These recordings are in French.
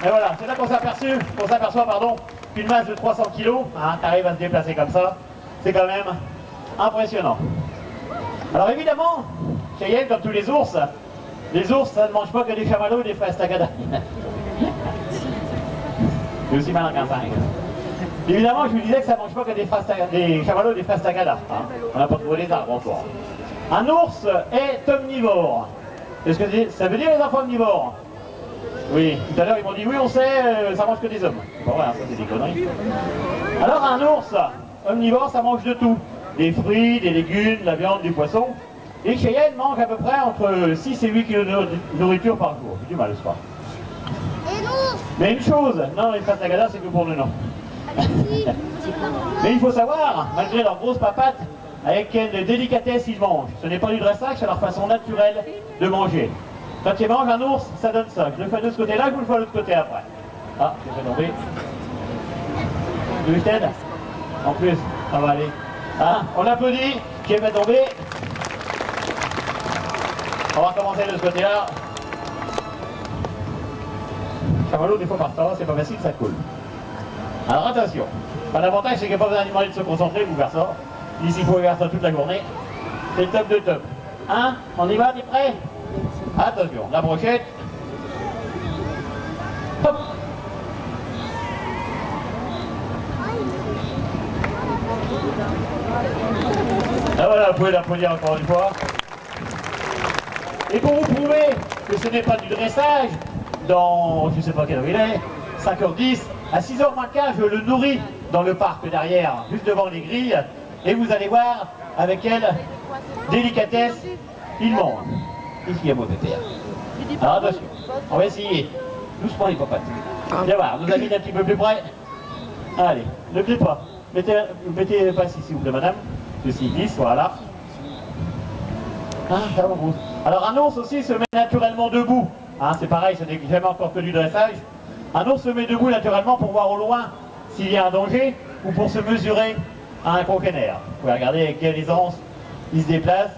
Et voilà, c'est là qu'on s'aperçoit qu'une masse de 300 kg, qui arrive à se déplacer comme ça, c'est quand même impressionnant. Alors évidemment, Cheyenne, comme tous les ours, ça ne mange pas que des chamallows et des fraises tagada. C'est aussi malin qu'un singe. Évidemment, je vous disais que ça ne mange pas que des chamallows et des fraises tagada. On n'a pas trouvé les arbres encore. Un ours est omnivore. Qu'est-ce que ça veut dire les enfants omnivores? Oui, tout à l'heure ils m'ont dit oui on sait, ça mange que des hommes. Bon voilà, ça c'est des conneries. Alors un ours omnivore ça mange de tout. Des fruits, des légumes, de la viande, du poisson. Et Cheyenne mange à peu près entre 6 et 8 kg de nourriture par jour. J'ai du mal ce soir. Et l'ours? Mais une chose, non les fraises tagada c'est que pour le nom. Mais il faut savoir, malgré leurs grosses papates, avec quelle délicatesse ils mangent. Ce n'est pas du dressage, c'est leur façon naturelle de manger. Quand ils mangent un ours, ça donne ça. Je le fais de ce côté-là, je vous le fais de l'autre côté après. Ah, j'ai fait tomber. Tu t'aides? En plus, ça va aller. Hein? On applaudit, qui est fait tomber. On va commencer de ce côté-là. Chamallow, des fois par ça, c'est pas facile, ça coule. Alors attention. L'avantage, c'est qu'il n'y a pas besoin d'animaler de se concentrer pour faire ça. Ici, il faut faire ça toute la journée. C'est le top de top. Hein? On y va, t'es prêt? Attention, la brochette. Hop. Et voilà, vous pouvez l'applaudir encore une fois. Et pour vous prouver que ce n'est pas du dressage, dans, je ne sais pas quelle heure il est, 5h10, à 6h moins 15, je le nourris dans le parc derrière, juste devant les grilles, et vous allez voir avec quelle délicatesse il mange. Qu'est-ce qu'il y a beau de terre? Alors attention, on va essayer. Doucement les papates. Viens voir, nos amis un petit peu plus près. Allez, ne criez pas. Mettez pas ici s'il vous plaît madame. Ceci 10, voilà. Ça va vous. Alors un ours aussi se met naturellement debout. C'est pareil, ce n'est jamais encore que du dressage. Un ours se met debout naturellement pour voir au loin s'il y a un danger ou pour se mesurer à un container. Vous pouvez regarder avec quelle aisance il se déplace.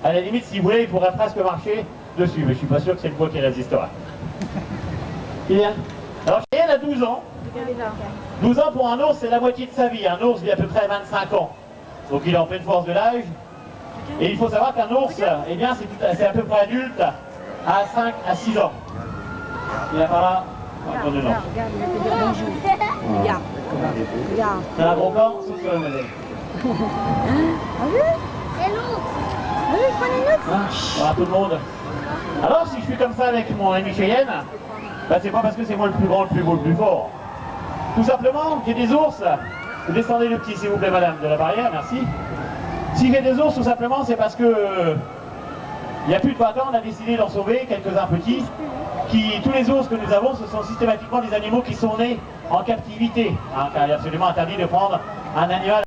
À la limite, si vous voulez, il pourrait presque marcher dessus, mais je suis pas sûr que c'est le poids qui résistera. Bien. Alors Cheyenne a 12 ans. 12 ans pour un ours, c'est la moitié de sa vie. Un ours vit à peu près 25 ans. Donc il est en pleine force de l'âge. Et il faut savoir qu'un ours, eh bien, c'est à peu près adulte à 5 à 6 ans. Il a pas là. Regarde, il va te dire bonjour. Regarde. Regarde. C'est un gros corps, c'est sur le modèle. Et l'ours? Voilà tout le monde. Alors si je suis comme ça avec mon ami Cheyenne, c'est pas parce que c'est moi le plus grand, le plus beau, le plus fort. Tout simplement, j'ai des ours. Vous descendez le petit s'il vous plaît madame de la barrière, merci. Si j'ai des ours tout simplement c'est parce que il n'y a plus de 20 ans on a décidé d'en sauver quelques-uns petits. Tous les ours que nous avons ce sont systématiquement des animaux qui sont nés en captivité. Car il est absolument interdit de prendre un animal